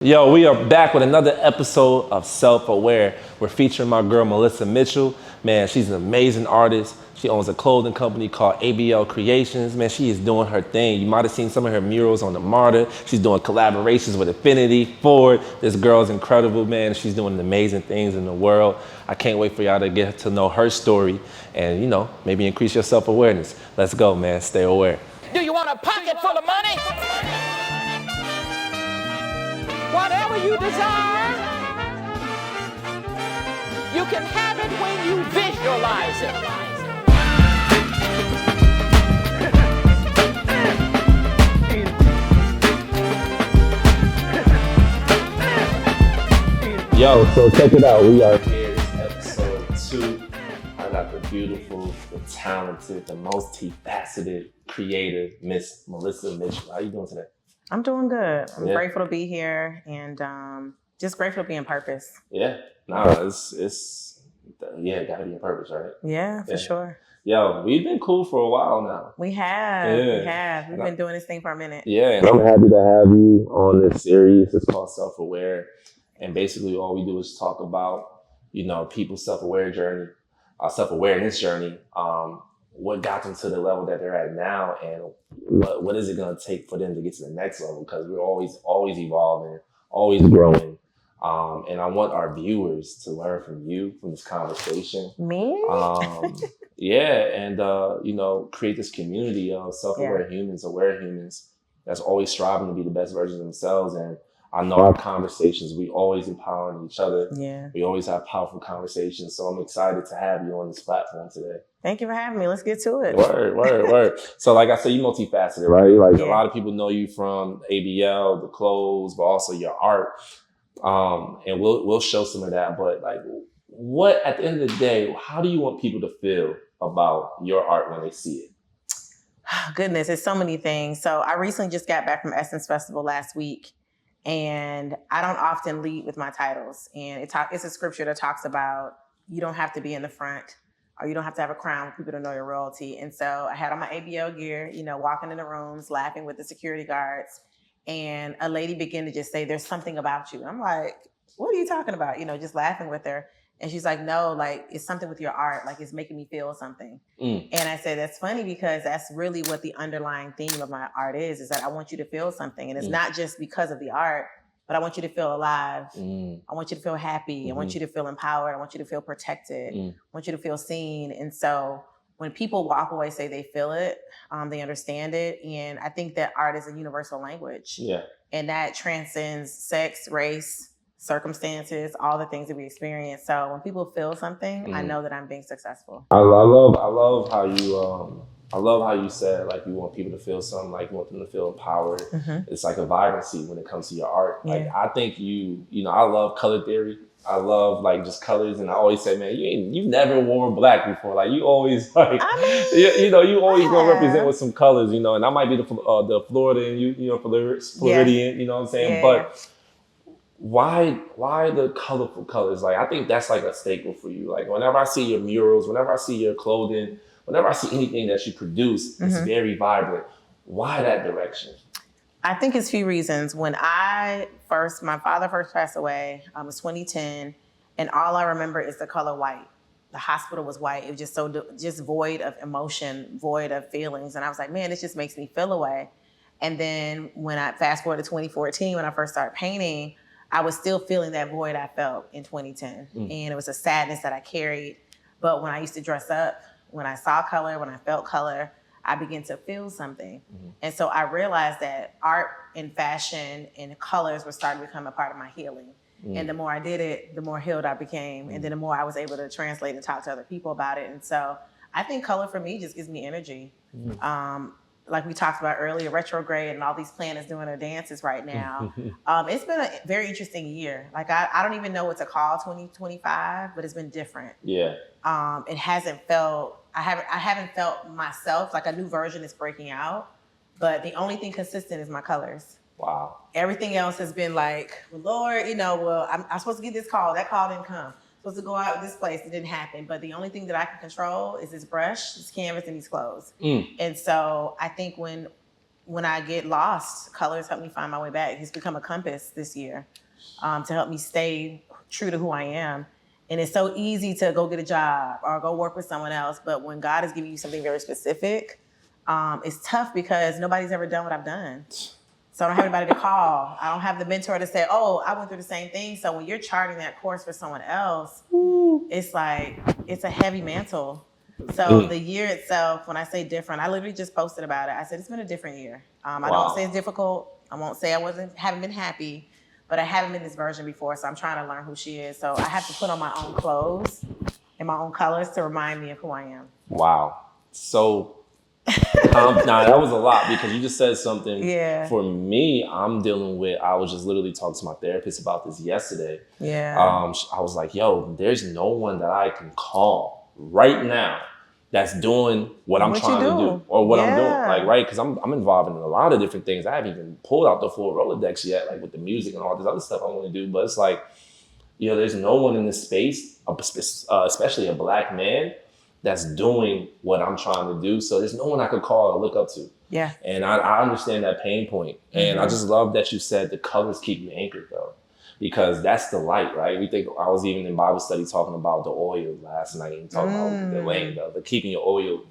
Yo, we are back with another episode of Self-Aware. We're featuring my girl, Melissa Mitchell. Man, she's an amazing artist. She owns a clothing company called ABL Creations. Man, she is doing her thing. You might have seen some of her murals on the Martyr. She's doing collaborations with Affinity, Ford. This girl's incredible, man. She's doing amazing things in the world. I can't wait for y'all to get to know her story and, maybe increase your self-awareness. Let's go, man. Stay aware. Do you want a pocket full of money? Whatever you desire, you can have it when you visualize it. Yo, so check it out. We are here. It's episode 2. I got the beautiful, the talented, the multi-faceted, creative Miss Melissa Mitchell. How you doing today? I'm doing good. I'm grateful to be here and just grateful to be in purpose. Yeah. It's gotta be in purpose, right? Yeah, for sure. Yo, we've been cool for a while now. We have. We've been doing this thing for a minute. Yeah, and I'm happy to have you on this series. It's called Self-Aware. And basically all we do is talk about, people's self-awareness journey, what got them to the level that they're at now, and what is it going to take for them to get to the next level, because we're always evolving, always growing. And I want our viewers to learn from you, from this conversation. Me? Create this community of self-aware humans, aware humans that's always striving to be the best version of themselves. And I know our conversations, we always empowering each other. Yeah. We always have powerful conversations. So I'm excited to have you on this platform today. Thank you for having me. Let's get to it. Word. So like I said, you multifaceted, right? A lot of people know you from ABL, the clothes, but also your art. And we'll show some of that. But what at the end of the day, how do you want people to feel about your art when they see it? Goodness, it's so many things. So I recently just got back from Essence Festival last week. And I don't often lead with my titles. And it's a scripture that talks about you don't have to be in the front, or you don't have to have a crown for people to know your royalty. And so I had on my ABL gear, walking in the rooms, laughing with the security guards. And a lady began to just say, "There's something about you." I'm like, "What are you talking about?" Just laughing with her. And she's like, "No, it's something with your art. It's making me feel something." And I said, that's funny, because that's really what the underlying theme of my art is that I want you to feel something. And it's not just because of the art, but I want you to feel alive. I want you to feel happy. I want you to feel empowered. I want you to feel protected. I want you to feel seen. And so when people walk away, say they feel it, they understand it. And I think that art is a universal language. Yeah. And that transcends sex, race, circumstances, all the things that we experience. So when people feel something, I know that I'm being successful. I love how you said you want people to feel something, you want them to feel empowered. It's like a vibrancy when it comes to your art. I think I love color theory. I love just colors, and I always say, man, you've never worn black before. You always you always gonna represent with some colors, and I might be the Florida and Floridian, you know what I'm saying? Yeah. But why the colorful colors? I think that's a staple for you. Whenever I see your murals, whenever I see your clothing, whenever I see anything that you produce, it's very vibrant. Why that direction? I think it's a few reasons. When my father first passed away, it was 2010, and all I remember is the color white. The hospital was white. It was just void of emotion, void of feelings. And I was like, man, this just makes me feel away. And then when I fast forward to 2014, when I first started painting, I was still feeling that void I felt in 2010. And it was a sadness that I carried. But when I used to dress up, when I saw color, when I felt color, I began to feel something. And so I realized that art and fashion and colors were starting to become a part of my healing. And the more I did it, the more healed I became. And then the more I was able to translate and talk to other people about it. And so I think color for me just gives me energy. Like we talked about earlier, retrograde and all these planets doing their dances right now. It's been a very interesting year. I don't even know what to call 2025, but it's been different. Yeah. It hasn't felt, I haven't felt myself, a new version is breaking out, but the only thing consistent is my colors. Wow. Everything else has been well, Lord, I'm supposed to get this call. That call didn't come. Supposed to go out with this place. It didn't happen. But the only thing that I can control is this brush, this canvas, and these clothes. And so I think when when I get lost, colors help me find my way back. It's become a compass this year to help me stay true to who I am. And it's so easy to go get a job or go work with someone else. But when God is giving you something very specific, it's tough because nobody's ever done what I've done. So I don't have anybody to call. I don't have the mentor to say, oh, I went through the same thing. So when you're charting that course for someone else, it's like, it's a heavy mantle. So the year itself, when I say different, I literally just posted about it. I said, it's been a different year. I don't say it's difficult. I won't say haven't been happy, but I haven't been this version before. So I'm trying to learn who she is. So I have to put on my own clothes and my own colors to remind me of who I am. Wow. So nah, that was a lot because you just said something. Yeah. For me, I'm dealing with, I was just literally talking to my therapist about this yesterday. Yeah. I was like, yo, there's no one that I can call right now that's doing what I'm trying to do or what I'm doing. Like, right? Because I'm involved in a lot of different things. I haven't even pulled out the full Rolodex yet, like with the music and all this other stuff I want to do. But it's like, you know, there's no one in this space, especially a Black man, that's doing what I'm trying to do. So there's no one I could call or look up to. Yeah. And I understand that pain point. And I just love that you said the colors keep you anchored, though, because that's the light, right? I was even in Bible study talking about the oil last night and talking about the lane, the keeping your oil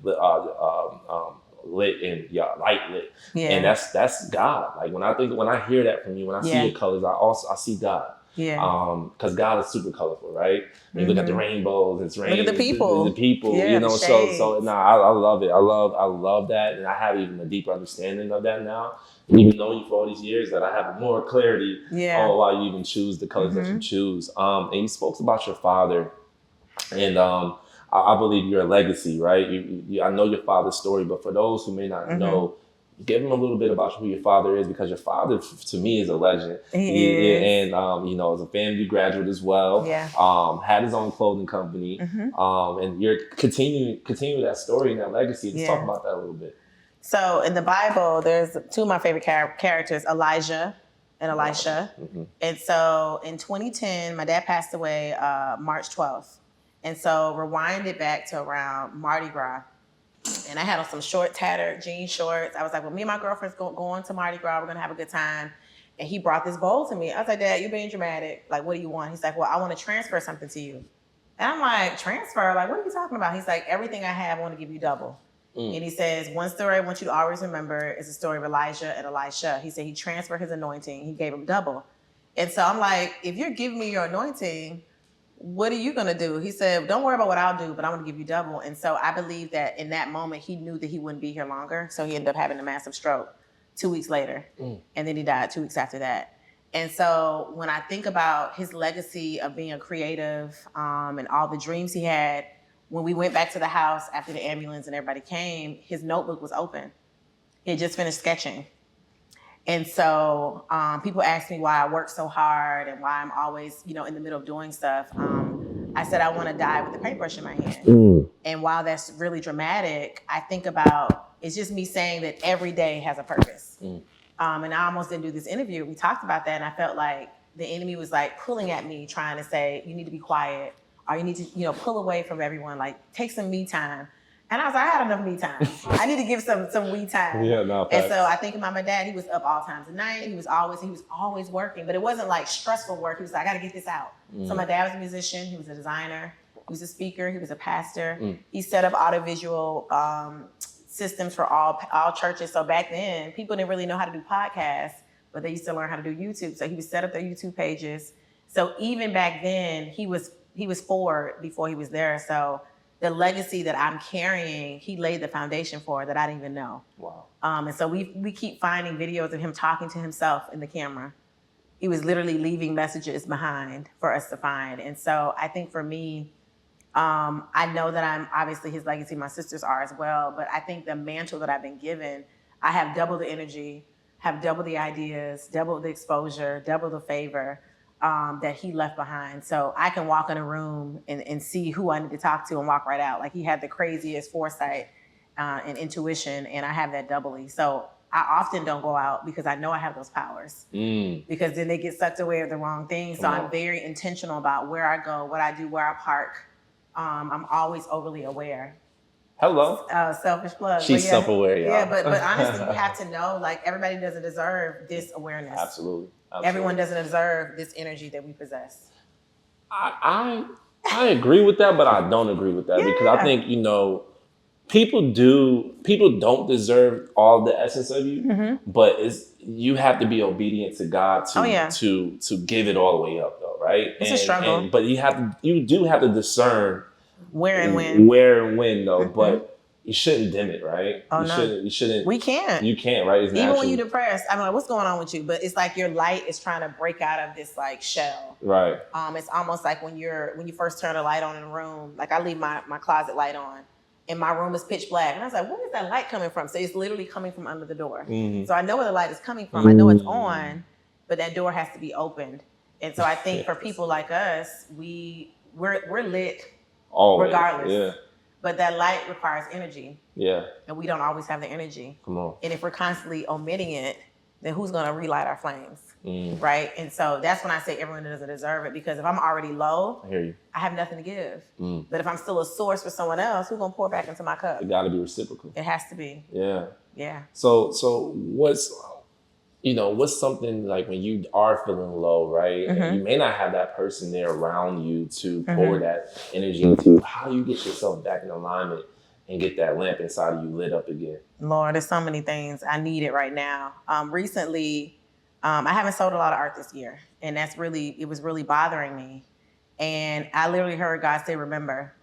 lit and your light lit. Yeah. And that's God. Like when I hear that from you, when I see your colors, I see God. Yeah. Because God is super colorful, right? You look at the rainbows, it's rain. Look at the people. The people, yeah, you know. I love it. I love that, and I have even a deeper understanding of that now. Even knowing you for all these years, that I have more clarity on why you even choose the colors that you choose. And you spoke about your father, and I believe you're a legacy, right? I know your father's story, but for those who may not know, give them a little bit about who your father is, because your father, to me, is a legend. He is. And, you know, as a FAMU graduate as well, had his own clothing company, and you're continuing that story and that legacy. Let's talk about that a little bit. So in the Bible, there's two of my favorite characters, Elijah and Elisha. And so in 2010, my dad passed away March 12th. And so rewind it back to around Mardi Gras. And I had on some short, tattered jean shorts. I was like, well, me and my girlfriend's going to Mardi Gras. We're going to have a good time. And he brought this bowl to me. I was like, Dad, you're being dramatic. Like, what do you want? He's like, well, I want to transfer something to you. And I'm like, transfer? Like, what are you talking about? He's like, everything I have, I want to give you double. And he says, one story I want you to always remember is the story of Elijah and Elisha. He said he transferred his anointing. He gave him double. And so I'm like, if you're giving me your anointing, what are you going to do? He said, don't worry about what I'll do, but I'm going to give you double. And so I believe that in that moment, he knew that he wouldn't be here longer. So he ended up having a massive stroke 2 weeks later. And then he died 2 weeks after that. And so when I think about his legacy of being a creative and all the dreams he had, when we went back to the house after the ambulance and everybody came, his notebook was open. He had just finished sketching. And so people ask me why I work so hard and why I'm always, you know, in the middle of doing stuff. I said, I want to die with a paintbrush in my hand. And while that's really dramatic, I think about, it's just me saying that every day has a purpose. And I almost didn't do this interview. We talked about that, and I felt like the enemy was like pulling at me, trying to say, you need to be quiet, or you need to, you know, pull away from everyone, like take some me time. And I was like, I had enough me time. I need to give some me time. And so I think about my dad, he was up all times of night. He was always working, but it wasn't like stressful work. He was like, I gotta get this out. So my dad was a musician, he was a designer, he was a speaker, he was a pastor. He set up audiovisual systems for all churches. So back then, people didn't really know how to do podcasts, but they used to learn how to do YouTube. So he would set up their YouTube pages. So even back then, he was forward before he was there. So the legacy that I'm carrying, he laid the foundation for that I didn't even know. Wow. And so we keep finding videos of him talking to himself in the camera. He was literally leaving messages behind for us to find. And so I think for me, I know that I'm obviously his legacy, my sisters are as well, but I think the mantle that I've been given, I have double the energy, have double the ideas, double the exposure, double the favor that he left behind. So I can walk in a room and see who I need to talk to and walk right out. Like he had the craziest foresight and intuition, and I have that doubly. So I often don't go out because I know I have those powers because then they get sucked away with the wrong things. So I'm very intentional about where I go, what I do, where I park. I'm always overly aware. Hello. Selfish plug. She's self-aware, y'all. Yeah, but honestly, you have to know, like, everybody doesn't deserve this awareness. Absolutely. Everyone doesn't deserve this energy that we possess. I agree with that, but I don't agree with that because I think, you know, people don't deserve all the essence of you, but you have to be obedient to God to give it all the way up though, right? It's a struggle. But you do have to discern where and when though, but you shouldn't dim it, right? Oh, no. You shouldn't. We can't. You can't, right? It's Even natural. when you're depressed, I'm like, what's going on with you? But it's like your light is trying to break out of this like shell. Right. It's almost like when you first turn a light on in a room, like I leave my closet light on and my room is pitch black. And I was like, where is that light coming from? So it's literally coming from under the door. So I know where the light is coming from. I know it's on, but that door has to be opened. And so I think for people like us, we're lit always, regardless. Yeah. But that light requires energy. Yeah. And we don't always have the energy. Come on. And if we're constantly omitting it, then who's going to relight our flames? Right? And so that's when I say everyone doesn't deserve it, because if I'm already low, I hear you. I have nothing to give. But if I'm still a source for someone else, who's going to pour back into my cup? It got to be reciprocal. It has to be. Yeah. Yeah. So what's something like when you are feeling low, right? And you may not have that person there around you to pour that energy into. How do you get yourself back in alignment and get that lamp inside of you lit up again? Lord, there's so many things I need it right now. Recently, I haven't sold a lot of art this year, and it was really bothering me. And I literally heard God say, remember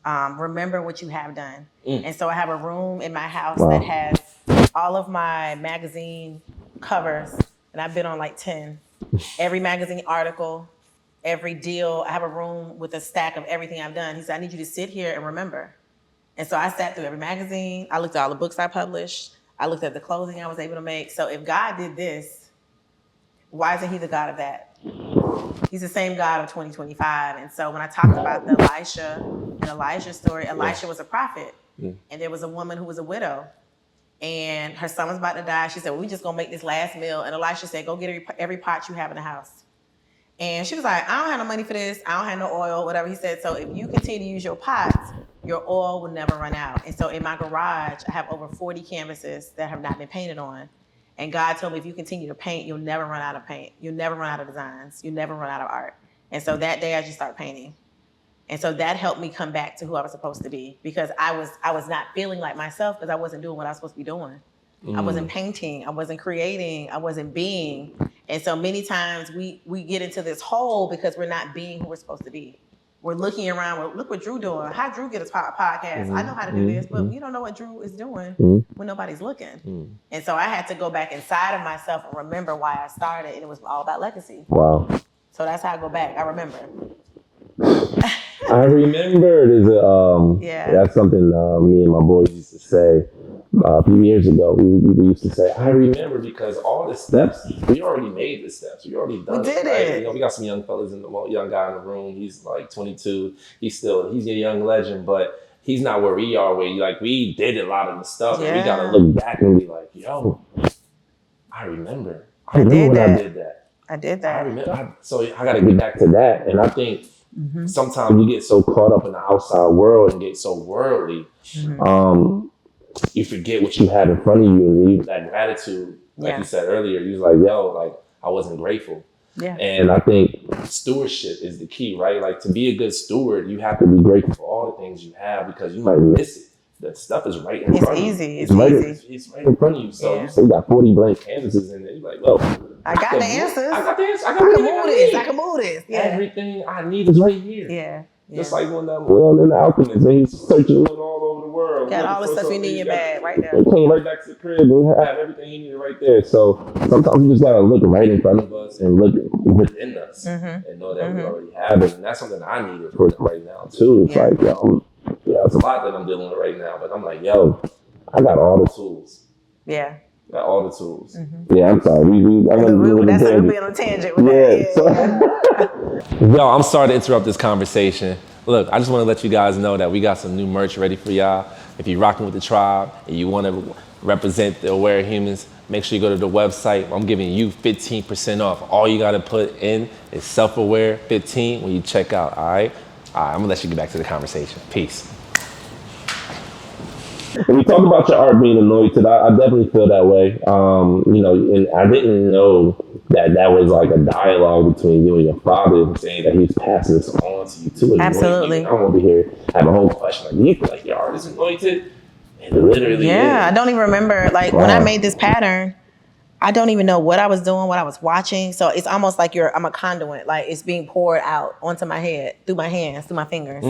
what you have done. And so I have a room in my house that has all of my magazine covers, and I've been on like 10. Every magazine article, every deal. I have a room with a stack of everything I've done. He said, I need you to sit here and remember. And so I sat through every magazine. I looked at all the books I published. I looked at the clothing I was able to make. So if God did this, why isn't he the God of that? He's the same God of 2025. And so when I talked about the Elisha and Elijah story, Elisha was a prophet. And there was a woman who was a widow. And her son was about to die. She said, well, we just gonna make this last meal. And Elisha said, go get every pot you have in the house. And she was like, I don't have no money for this. I don't have no oil, whatever. He said, so if you continue to use your pots, your oil will never run out. And so in my garage, I have over 40 canvases that have not been painted on. And God told me, if you continue to paint, you'll never run out of paint. You'll never run out of designs. You'll never run out of art. And so that day I just started painting. And so that helped me come back to who I was supposed to be, because I was not feeling like myself because I wasn't doing what I was supposed to be doing. I wasn't painting, I wasn't creating, I wasn't being. And so many times we get into this hole because we're not being who we're supposed to be. We're looking around, well, look what Drew doing. How Drew get a podcast? I know how to do this, but you don't know what Drew is doing when nobody's looking. And so I had to go back inside of myself and remember why I started, and it was all about legacy. Wow. So that's how I go back. I remember. I remember that's something me and my boys used to say a few years ago. We used to say, I remember, because all the steps, we already made the steps. We already done it. Right? You know, we got some young fellas young guy in the room. He's like 22. He's a young legend, but he's not where we are, we did a lot of the stuff. And we got to look back and be like, yo, I remember. I did that. I remember. So I got to get back to that. And I think sometimes we get so caught up in the outside world and get so worldly, you forget what you have in front of you, and that gratitude, like you said earlier, you was like, yo, I wasn't grateful. Yeah. And I think stewardship is the key, right? Like, to be a good steward, you have to be grateful for all the things you have, because you might miss it. That stuff is right in front of you. It's easy. It's right in front of you. So you say you got 40 blank canvases in there. You're like, well, I got the answers. I got the answers. I can move this. Yeah. Everything I need is right here. Yeah. Just like when in the Alchemist, and he's searching all over the world. Got all the stuff you need in your bag right there. He came right back to the crib and had everything he needed right there. So sometimes we just gotta look right in front of us and look within us and know that we already have it. And that's something I needed for right now too. It's like, it's a lot that I'm dealing with right now, but I'm like, I got all the tools. Yeah. Got all the tools. Yeah, I'm sorry. We'll be on a tangent with that. Yo, I'm sorry to interrupt this conversation. Look, I just want to let you guys know that we got some new merch ready for y'all. If you're rocking with the tribe and you want to represent the Aware Humans, make sure you go to the website. I'm giving you 15% off. All you got to put in is self-aware 15 when you check out, all right? All right, I'm going to let you get back to the conversation. Peace. When you talk about your art being anointed, I definitely feel that way. And I didn't know that was like a dialogue between you and your father, saying that he's passing this on to you too. Absolutely. I won't be here have a whole question like, do you feel like your art is anointed? And it literally Yeah, is. I don't even remember. Like when I made this pattern, I don't even know what I was doing, what I was watching. So it's almost like I'm a conduit. Like it's being poured out onto my head, through my hands, through my fingers,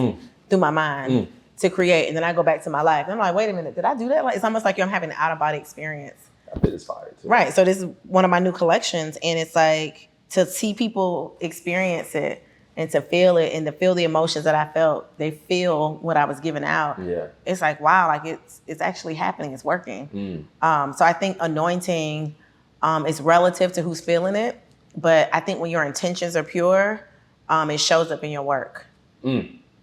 through my mind to create. And then I go back to my life. And I'm like, wait a minute, did I do that? Like it's almost like I'm having an out of body experience. I bet it's fire too. Right. So this is one of my new collections. And it's like to see people experience it and to feel it and to feel the emotions that I felt. They feel what I was giving out. Yeah. It's like, wow, like it's actually happening. It's working. So I think anointing is relative to who's feeling it. But I think when your intentions are pure, it shows up in your work.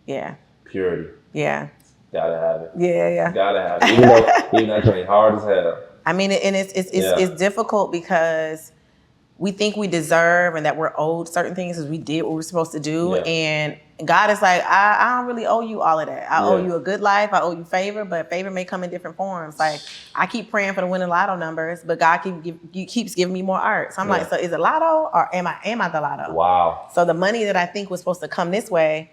Yeah. Purity. Yeah. Gotta have it. Yeah. Gotta have it. Even that joint hard as hell. I mean, and it's difficult because we think we deserve and that we're owed certain things because we did what we were supposed to do. Yeah. And God is like, I don't really owe you all of that. I owe you a good life. I owe you favor, but favor may come in different forms. Like I keep praying for the winning lotto numbers, but God keeps giving me more art. So I'm like, so is it lotto or am I the lotto? Wow. So the money that I think was supposed to come this way,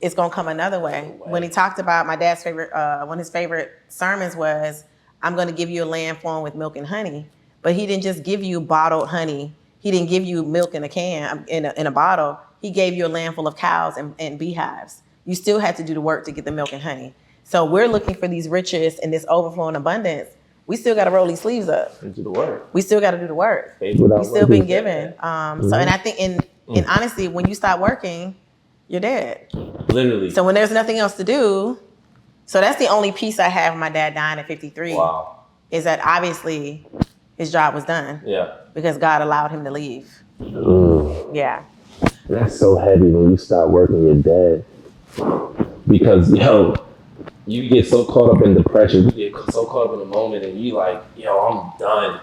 it's gonna come another way. When he talked about my dad's favorite, one of his favorite sermons was, I'm gonna give you a land flowing with milk and honey. But he didn't just give you bottled honey. He didn't give you milk in a can, in a bottle. He gave you a land full of cows and beehives. You still had to do the work to get the milk and honey. So we're looking for these riches and this overflowing abundance. We still got to roll these sleeves up. And do the work. We still got to do the work. We still been given. So, and I think in honesty, when you stop working, you're dead. Literally. So when there's nothing else to do, so that's the only piece I have of my dad dying at 53. Wow. Is that obviously his job was done. Yeah. Because God allowed him to leave. Yeah. That's so heavy when you start working, you're dead. Because, you get so caught up in depression, you get so caught up in the moment, and you like, I'm done.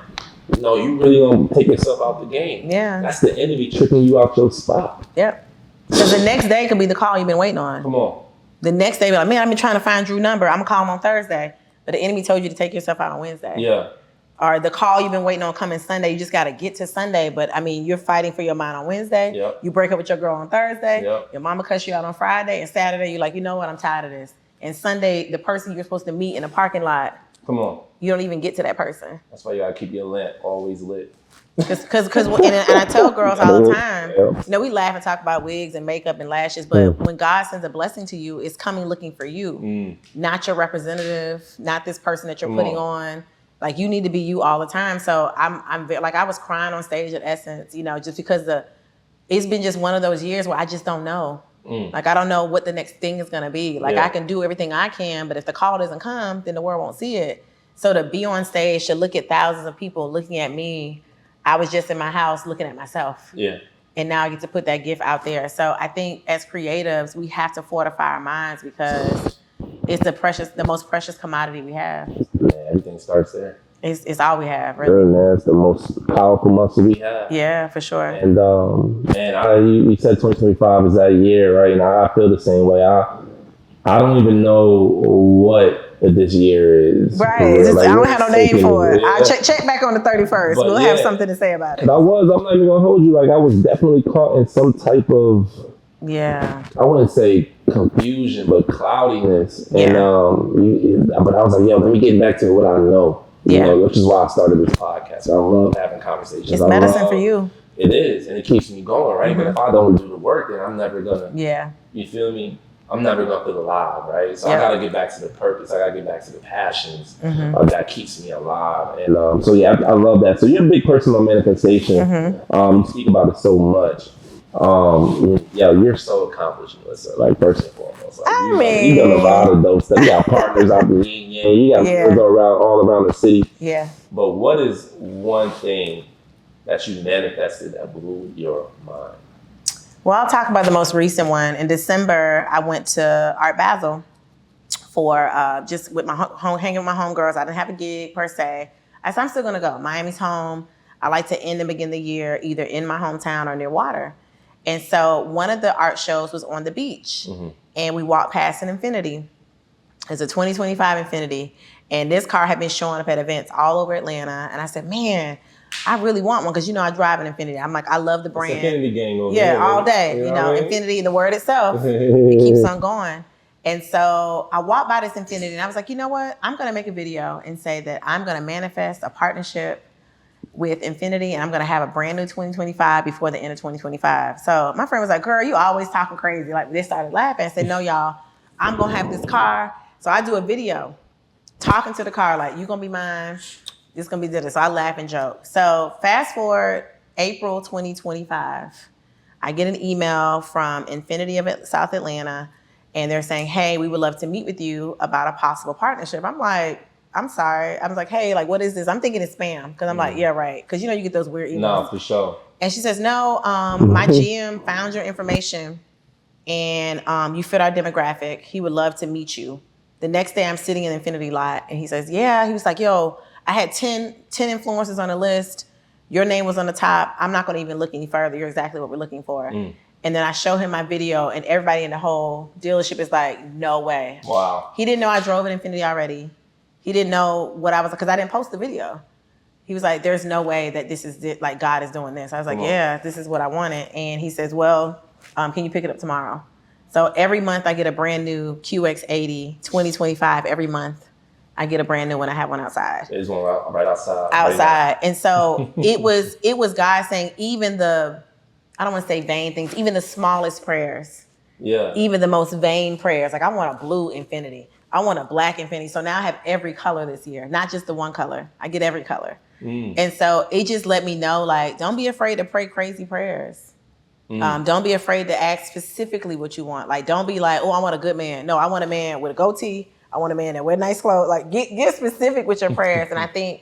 You really gonna take yourself out the game. Yeah. That's the enemy tricking you out your spot. Yep. Because the next day could be the call you've been waiting on. Come on. The next day, be like, man, I've been trying to find Drew's number. I'm gonna call him on Thursday. But the enemy told you to take yourself out on Wednesday. Yeah. Or the call you've been waiting on coming Sunday, you just got to get to Sunday. But I mean, you're fighting for your mind on Wednesday. Yep. You break up with your girl on Thursday. Yep. Your mama cuts you out on Friday. And Saturday, you're like, you know what? I'm tired of this. And Sunday, the person you're supposed to meet in a parking lot, Come on. you don't even get to that person. That's why you got to keep your lamp always lit. Because and I tell girls all the time, we laugh and talk about wigs and makeup and lashes, but when God sends a blessing to you, it's coming looking for you, not your representative, not this person that you're putting on. Like you need to be you all the time. So I'm like I was crying on stage at Essence, just because it's been just one of those years where I just don't know. Like I don't know what the next thing is gonna be. Like I can do everything I can, but if the call doesn't come, then the world won't see it. So to be on stage, to look at thousands of people looking at me, I was just in my house looking at myself. Yeah. And now I get to put that gift out there. So I think as creatives, we have to fortify our minds because it's the most precious commodity we have. Yeah, everything starts there. It's all we have, really. Sure, man. It's the most powerful muscle we have. Yeah, for sure. And you said 2025 is that year, right? And I feel the same way. I don't even know what this year is. Right. I don't have no name for it. I'll check back on the 31st. But we'll have something to say about it. I'm not even gonna hold you. Like I was definitely caught in some type of I wouldn't say confusion, but cloudiness. And but I was like, let me get back to what I know. Which is why I started this podcast. I love having conversations. It's medicine for you. It is, and it keeps me going, right? But if I don't do the work, then I'm never gonna. Yeah. You feel me? I'm never gonna feel alive, right? So I gotta get back to the purpose. I gotta get back to the passions that keeps me alive. And I love that. So you're a big person on manifestation. You speak about it so much. You're so accomplished, Melissa. Like first and foremost, like, you done a lot of those stuff. You got partners out there. You got people go around all around the city. Yeah. But what is one thing that you manifested that blew your mind? Well, I'll talk about the most recent one. In December, I went to Art Basel for just with my hanging with my homegirls. I didn't have a gig per se. I said, I'm still gonna go. Miami's home. I like to end and begin the year either in my hometown or near water. And so one of the art shows was on the beach, and we walked past an infinity. It's a 2025 Infinity. And this car had been showing up at events all over Atlanta. And I said, man, I really want one because, I drive an Infinity. I'm like, I love the brand. It's Infinity gang over here, all baby. day. You know what I mean? Infinity, the word itself, it keeps on going. And so I walked by this Infinity and I was like, you know what? I'm going to make a video and say that I'm going to manifest a partnership with Infinity and I'm going to have a brand new 2025 before the end of 2025. So my friend was like, girl, you always talking crazy. Like, they started laughing. I said, no, y'all, I'm going to have this car. So I do a video talking to the car like, you gonna be mine, this gonna be this. So I laugh and joke. So fast forward April 2025, I get an email from Infinity of South Atlanta, and they're saying, hey, we would love to meet with you about a possible partnership. I'm like, I'm sorry. I was like, hey, like, what is this? I'm thinking it's spam, because I'm like, yeah, right. Because you get those weird emails. No, for sure. And she says, no, my GM found your information, and you fit our demographic. He would love to meet you. The next day I'm sitting in the Infinity lot and he says, yeah, he was like, yo, I had 10 influencers on the list. Your name was on the top. I'm not gonna even look any further. You're exactly what we're looking for. And then I show him my video and everybody in the whole dealership is like, no way. Wow. He didn't know I drove an Infinity already. He didn't know what I was, because I didn't post the video. He was like, there's no way that this is it, like God is doing this. I was like, yeah, this is what I wanted. And he says, well, can you pick it up tomorrow? So every month I get a brand new QX80 2025. Every month I get a brand new one. I have one outside. There's one right outside. Outside. And so it was God saying even the, I don't want to say vain things, even the smallest prayers. Yeah. Even the most vain prayers. Like, I want a blue Infinity. I want a black Infinity. So now I have every color this year, not just the one color. I get every color. And so it just let me know, like, don't be afraid to pray crazy prayers. Don't be afraid to ask specifically what you want. Like, don't be like, oh, I want a good man. No, I want a man with a goatee. I want a man that wear nice clothes. Like, get specific with your prayers. And I think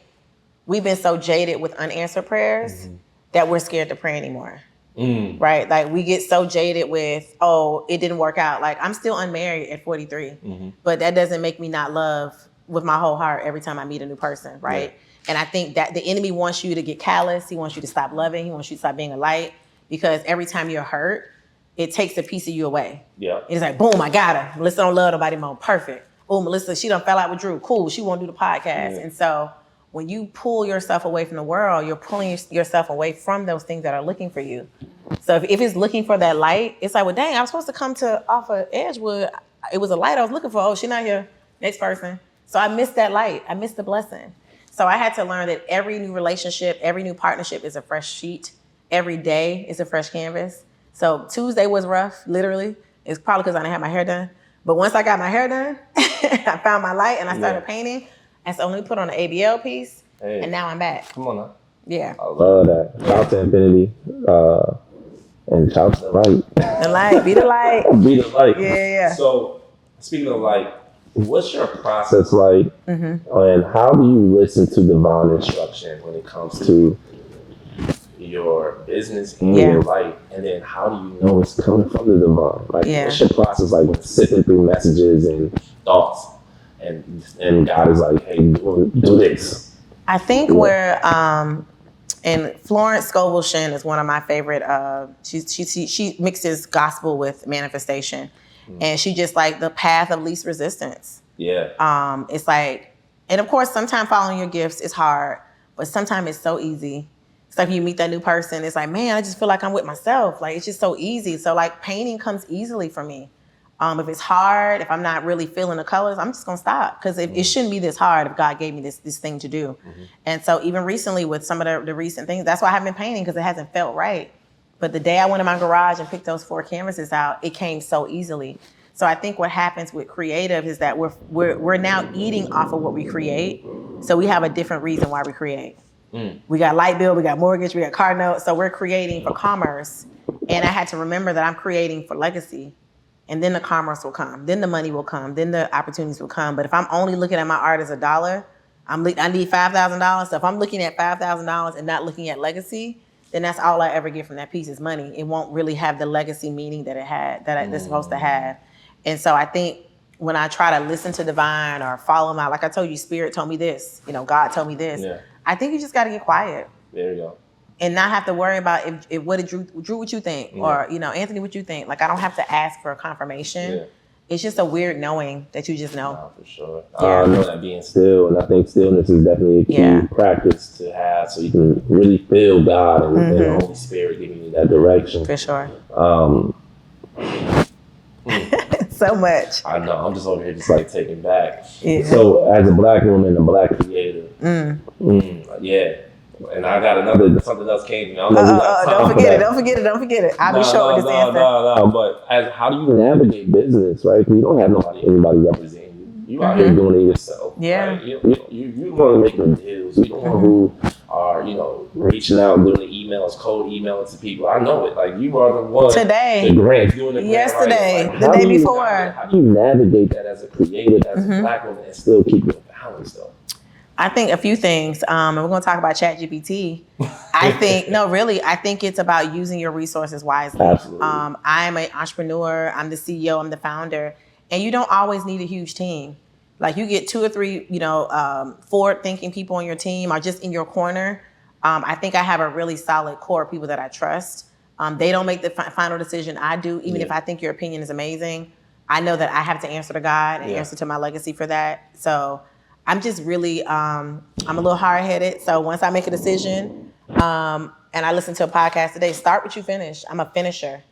we've been so jaded with unanswered prayers that we're scared to pray anymore. Right? Like, we get so jaded with, oh, it didn't work out. Like, I'm still unmarried at 43, but that doesn't make me not love with my whole heart every time I meet a new person, right? Yeah. And I think that the enemy wants you to get callous. He wants you to stop loving. He wants you to stop being a light. Because every time you're hurt, it takes a piece of you away. Yeah. It's like, boom, I got her. Melissa don't love nobody more. Perfect. Oh, Melissa, she done fell out with Drew. Cool, she won't do the podcast. And so when you pull yourself away from the world, you're pulling yourself away from those things that are looking for you. So if it's looking for that light, it's like, well, dang, I was supposed to come off of Edgewood. It was a light I was looking for. Oh, she's not here. Next person. So I missed that light. I missed the blessing. So I had to learn that every new relationship, every new partnership is a fresh sheet. Every day is a fresh canvas. So Tuesday was rough, literally. It's probably because I didn't have my hair done. But once I got my hair done, I found my light and I started painting. And so let me put on an ABL piece, and now I'm back. Come on now. Yeah. I love that. Shout out to Infinity. And shout out to the light. The light. Be the light. Be the light. Yeah. So, speaking of light, what's your process That's like, and how do you listen to divine instruction when it comes to your business and Yeah. your life? And then how do you know it's coming from the divine? Like, Yeah. what's your process like when sifting through messages and thoughts? and God is like, hey, do this? I think where, and Florence Scovel Shinn is one of my favorite, she mixes gospel with manifestation. And she just like the path of least resistance. Yeah. It's like, and of course, sometimes following your gifts is hard, but sometimes it's so easy. It's like you meet that new person, it's like, man, I just feel like I'm with myself. Like, it's just so easy. So like painting comes easily for me. If it's hard, if I'm not really feeling the colors, I'm just gonna stop. Because it shouldn't be this hard if God gave me this thing to do. And so even recently with some of the recent things, that's why I haven't been painting, because it hasn't felt right. But the day I went in my garage and picked those 4 canvases out, it came so easily. So I think what happens with creative is that we're now eating off of what we create. So we have a different reason why we create. We got light bill, we got mortgage, we got car notes. So we're creating for commerce. And I had to remember that I'm creating for legacy. And then the commerce will come. Then the money will come. Then the opportunities will come. But if I'm only looking at my art as $1, I need $5,000. So if I'm looking at $5,000 and not looking at legacy, then that's all I ever get from that piece is money. It won't really have the legacy meaning that it had, that it's supposed to have. And so I think when I try to listen to divine or follow my, like I told you, Spirit told me this, God told me this. Yeah. I think you just got to get quiet. There you go. And not have to worry about if what did Drew what you think, or Anthony, what you think. Like, I don't have to ask for a confirmation. it's just a weird knowing that you just know. No, for sure. Yeah. I know that being still, and I think stillness is definitely a key practice to have, so you can really feel God and the Holy Spirit giving you that direction. For sure. So much. I know. I'm just over here just like taken back. Yeah. So as a Black woman, a Black creator, yeah. And I got something else came to me. I don't know if we got time for that. Don't forget it. I'll be short with this answer. No. But how do you navigate business, right? Because you don't have anybody representing you. You out here doing it yourself. Yeah. Right? You want to make the deals. You don't want who are, reaching out and doing the emails, cold emailing to people. I know it. Like, you are the one. Today. The grant, doing the grant. Yesterday. Like, the day before. How do you navigate that as a creative, as a Black woman, and still keep it balanced, though? I think a few things. And we're going to talk about ChatGPT. I think it's about using your resources wisely. Absolutely. I'm an entrepreneur. I'm the CEO. I'm the founder. And you don't always need a huge team. Like, you get 2 or 3, forward-thinking people on your team or just in your corner. I think I have a really solid core of people that I trust. They don't make the final decision. I do, even if I think your opinion is amazing. I know that I have to answer to God and answer to my legacy for that. So I'm just really, I'm a little hard-headed. So once I make a decision, and I listen to a podcast today, start what you finish. I'm a finisher.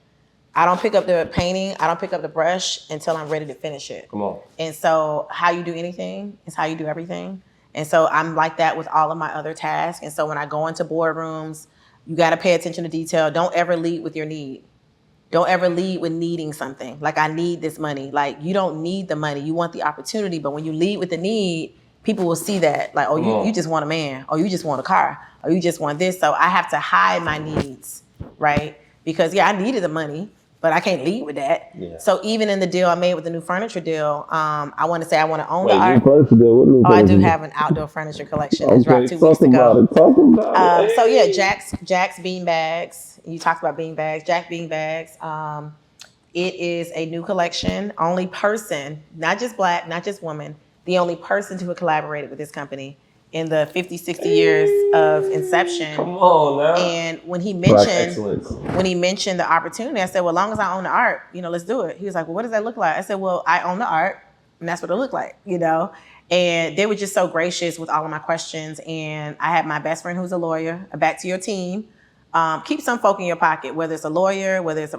I don't pick up the painting. I don't pick up the brush until I'm ready to finish it. Come on. And so how you do anything is how you do everything. And so I'm like that with all of my other tasks. And so when I go into boardrooms, you got to pay attention to detail. Don't ever lead with your need. Don't ever lead with needing something. Like, I need this money. Like, you don't need the money. You want the opportunity. But when you lead with the need, people will see that. Like, oh, you just want a man. Or you just want a car. Or you just want this. So I have to hide my needs, right? Because, I needed the money, but I can't lead with that. Yeah. So even in the deal I made with the new furniture deal, I want to say I want to own the art. Furniture deal? What new I do have an outdoor furniture collection that dropped 2 weeks ago. Talk about it. So Jack's Beanbags. You talked about beanbags. Jack Beanbags. It is a new collection. Only person, not just Black, not just woman, the only person to have collaborated with this company in the 50, 60 years of inception. Come on now. And when he mentioned the opportunity, I said, well, as long as I own the art, let's do it. He was like, well, what does that look like? I said, well, I own the art, and that's what it looked like, And they were just so gracious with all of my questions. And I had my best friend who's a lawyer, back to your team. Keep some folk in your pocket, whether it's a lawyer, whether it's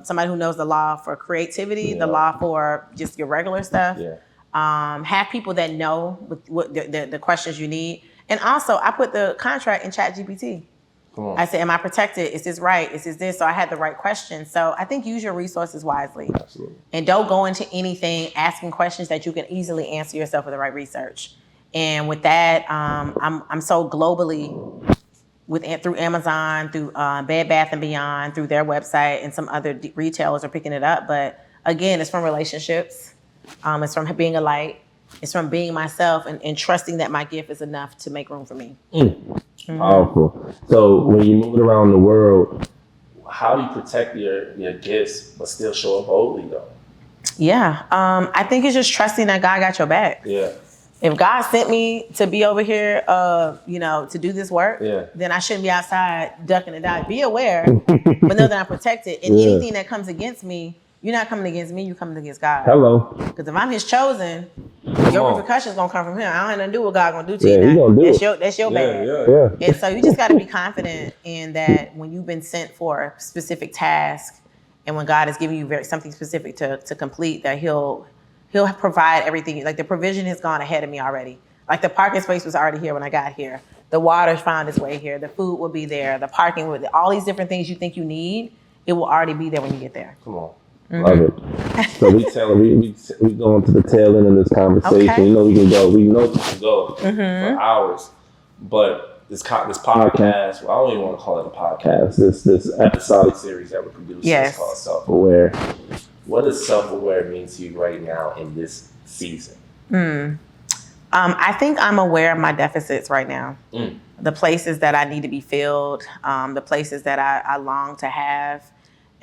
somebody who knows the law for creativity, the law for just your regular stuff. Yeah. Have people that know what the questions you need. And also, I put the contract in ChatGPT. I said, am I protected? Is this right? Is this? So I had the right questions. So I think use your resources wisely. Absolutely. And don't go into anything asking questions that you can easily answer yourself with the right research. And with that, I'm so globally through Amazon, through Bed Bath & Beyond, through their website, and some other retailers are picking it up. But again, it's from relationships. It's from being a light. It's from being myself and trusting that my gift is enough to make room for me. Powerful. So when you move around the world, how do you protect your gifts but still show up boldly, though? Yeah. I think it's just trusting that God got your back. Yeah. If God sent me to be over here, to do this work, then I shouldn't be outside ducking and diving. Be aware, but know that I'm protected. And anything that comes against me, you're not coming against me, you're coming against God. Hello. Because if I'm his chosen, your repercussions gonna come from him. I don't have nothing to do what God gonna do to you. He's gonna do that's your bad. Yeah. And so you just gotta be confident in that when you've been sent for a specific task, and when God is giving you something specific to complete, that He'll provide everything. Like, the provision has gone ahead of me already. Like, the parking space was already here when I got here. The water found its way here. The food will be there. The parking all these different things you think you need, it will already be there when you get there. Come on. Love it. So we going to the tail end of this conversation. Okay. We know we can go for hours, but this podcast, well, I don't even want to call it a podcast. This episodic series that we're producing is called Self-Aware. What does self-aware mean to you right now in this season? I think I'm aware of my deficits right now. The places that I need to be filled, the places that I long to have.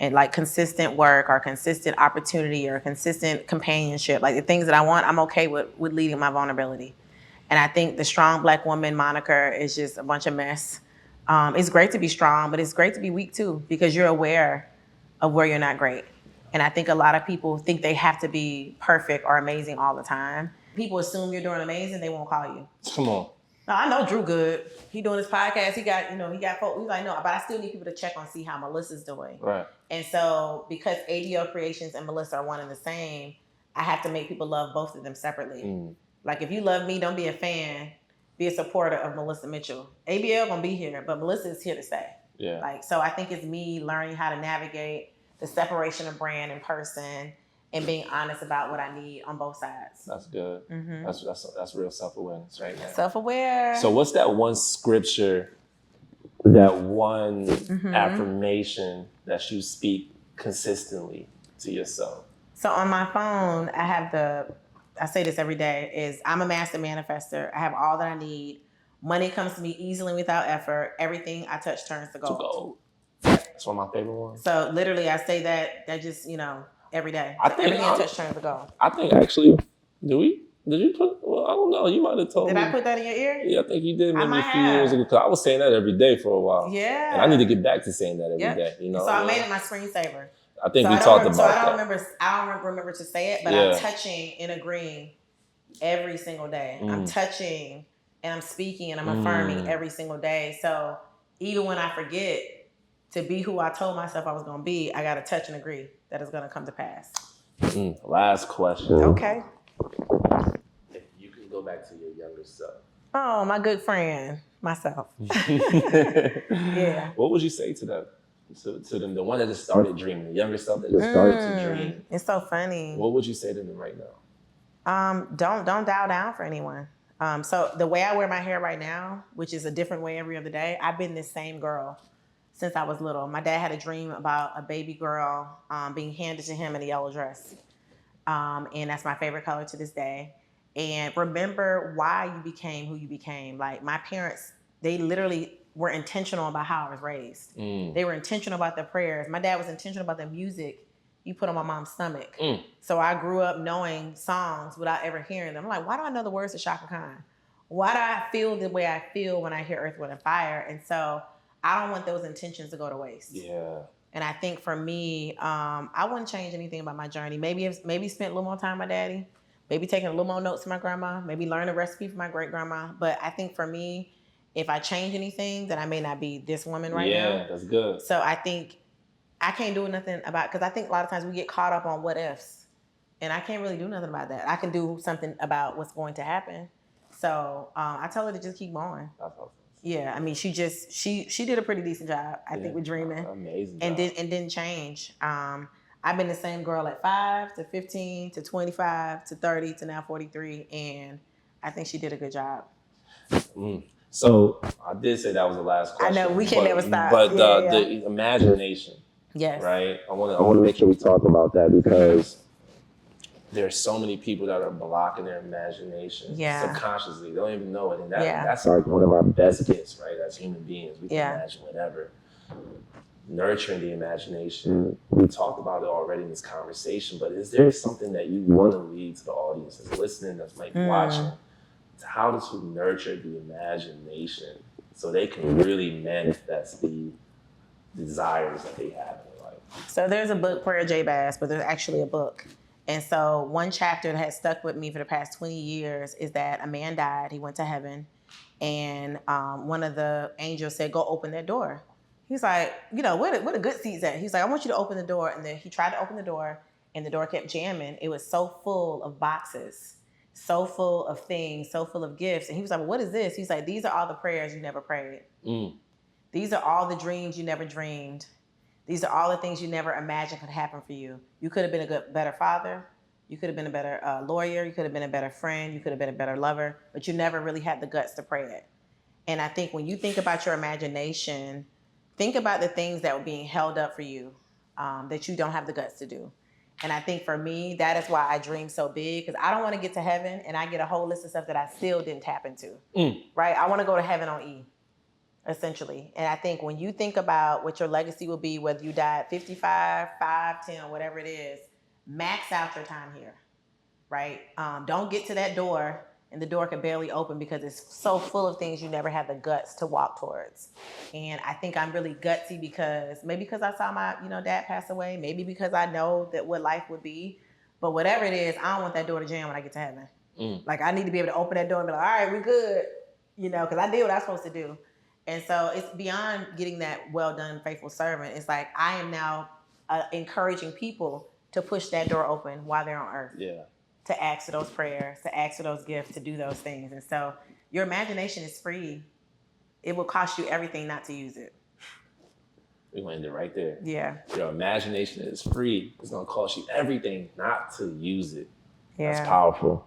And like consistent work or consistent opportunity or consistent companionship, like the things that I want, I'm okay with leading my vulnerability. And I think the strong Black woman moniker is just a bunch of mess. It's great to be strong, but it's great to be weak too, because you're aware of where you're not great. And I think a lot of people think they have to be perfect or amazing all the time. People assume you're doing amazing, they won't call you. Come on. No, I know Drew good. He doing his podcast. He got folks. He's like, no, but I still need people to check on, see how Melissa's doing. Right. And so because ABL Creations and Melissa are one and the same, I have to make people love both of them separately. Like if you love me, don't be a fan, be a supporter of Melissa Mitchell. ABL gonna be here, but Melissa is here to stay. Yeah. Like, so I think it's me learning how to navigate the separation of brand and person and being honest about what I need on both sides. That's good. That's real self-awareness right now. Self-aware. So what's that one scripture, that one affirmation that you speak consistently to yourself? So on my phone, I say this every day, is I'm a master manifester. I have all that I need. Money comes to me easily without effort. Everything I touch turns to gold. That's one of my favorite ones. So literally I say that just, every day. Everything I touch turns to gold. I think actually, did you put, well, I don't know, you might have told me. Did I put that in your ear? Yeah, I think you did maybe a few years ago. 'Cause I was saying that every day for a while. Yeah. And I need to get back to saying that every day. So I made it my screensaver. I think we talked about that. I don't remember to say it, but I'm touching and agreeing every single day. I'm touching and I'm speaking and I'm affirming every single day. So even when I forget to be who I told myself I was going to be, I got to touch and agree that it's going to come to pass. Last question. Okay. If you can go back to your younger self. Oh, my good friend, myself. Yeah. What would you say to them? To them, the one that just started dreaming, the younger self that just started to dream. It's so funny. What would you say to them right now? Don't dial down for anyone. So the way I wear my hair right now, which is a different way every other day, I've been this same girl since I was little. My dad had a dream about a baby girl being handed to him in a yellow dress. And that's my favorite color to this day. And remember why you became who you became. Like my parents, they literally were intentional about how I was raised. They were intentional about their prayers. My dad was intentional about the music he put on my mom's stomach. So I grew up knowing songs without ever hearing them. I'm like, why do I know the words to Shaka Khan? Why do I feel the way I feel when I hear Earth, Wind, and Fire? And so I don't want those intentions to go to waste. Yeah. And I think for me, I wouldn't change anything about my journey. Maybe spent a little more time with my daddy. Maybe taking a little more notes from my grandma. Maybe learn a recipe from my great grandma. But I think for me, if I change anything, then I may not be this woman right now. Yeah, that's good. So I think I can't do nothing about, because I think a lot of times we get caught up on what ifs. And I can't really do nothing about that. I can do something about what's going to happen. So I tell her to just keep going. That's awesome. Yeah, I mean, she did a pretty decent job, I think, with dreaming. Amazing. And didn't change. I've been the same girl at 5 to 15 to 25 to 30 to now 43, and I think she did a good job. So I did say that was the last question. I know we can never stop. But the imagination, yes, right? I want to make sure we talk about that, because there's so many people that are blocking their imagination subconsciously. They don't even know it, and that's like one of our best gifts, right? As human beings, we can imagine whatever. Nurturing the imagination. We talked about it already in this conversation, but is there something that you want to lead to the audience that's listening, that's might be watching? How does we nurture the imagination so they can really manifest the desires that they have in life? So there's a book, Prayer J. Bass, but there's actually a book. And so one chapter that has stuck with me for the past 20 years is that a man died, he went to heaven, and one of the angels said, go open that door. He's like, where the good seats at? He's like, I want you to open the door. And then he tried to open the door, and the door kept jamming. It was so full of boxes, so full of things, so full of gifts. And he was like, well, what is this? He's like, these are all the prayers you never prayed. These are all the dreams you never dreamed. These are all the things you never imagined could happen for you. You could have been a better father. You could have been a better lawyer. You could have been a better friend. You could have been a better lover, but you never really had the guts to pray it. And I think when you think about your imagination, think about the things that were being held up for you that you don't have the guts to do. And I think for me, that is why I dream so big, because I don't want to get to heaven and I get a whole list of stuff that I still didn't tap into, right? I want to go to heaven on E, essentially. And I think when you think about what your legacy will be, whether you die at 55, 5, 10, whatever it is, max out your time here, right? Don't get to that door and the door could barely open because it's so full of things you never had the guts to walk towards. And I think I'm really gutsy because I saw my, dad pass away, maybe because I know that what life would be, but whatever it is, I don't want that door to jam when I get to heaven. Like I need to be able to open that door and be like, all right, we're good, because I did what I was supposed to do. And so it's beyond getting that well done, faithful servant. It's like I am now encouraging people to push that door open while they're on earth. Yeah. To ask for those prayers, to ask for those gifts, to do those things. And so your imagination is free. It will cost you everything not to use it. We're going to end it right there. Yeah. Your imagination is free. It's going to cost you everything not to use it. Yeah. That's powerful.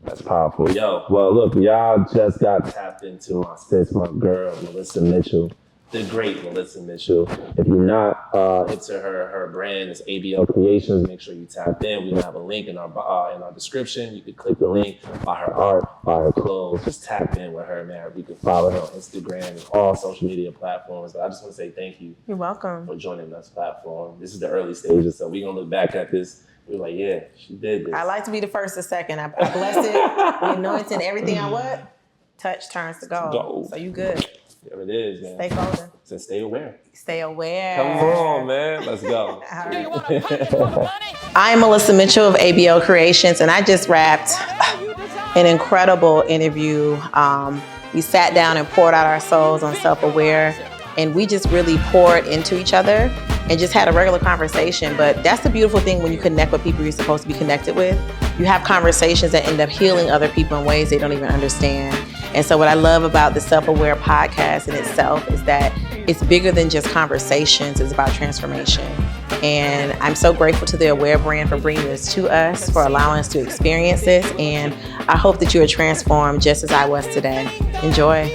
That's powerful. Yo, well, look, y'all just got tapped into my sis, my girl, Melissa Mitchell, the great Melissa Mitchell. If you're not into her brand, it's ABL Creations. Make sure you tap in. We have a link in our description. You can click the link, buy her art, buy her clothes. Just tap in with her, man. You can follow her on Instagram and all social media platforms. But I just want to say thank you. You're welcome. For joining this platform. This is the early stages, so we're going to look back at this. We're like, yeah, she did this. I like to be the first or second. I bless it, the anointing, everything I what? Touch turns to gold. So you good. There it is, man. Stay golden. So stay aware. Stay aware. Come on, man. Let's go. Do you want to punch for the money? I am Melissa Mitchell of ABL Creations, and I just wrapped an incredible interview. We sat down and poured out our souls on Self-Aware, and we just really poured into each other and just had a regular conversation. But that's the beautiful thing when you connect with people you're supposed to be connected with. You have conversations that end up healing other people in ways they don't even understand. And so what I love about the Self-Aware podcast in itself is that it's bigger than just conversations. It's about transformation. And I'm so grateful to the Aware brand for bringing this to us, for allowing us to experience this. And I hope that you are transformed just as I was today. Enjoy.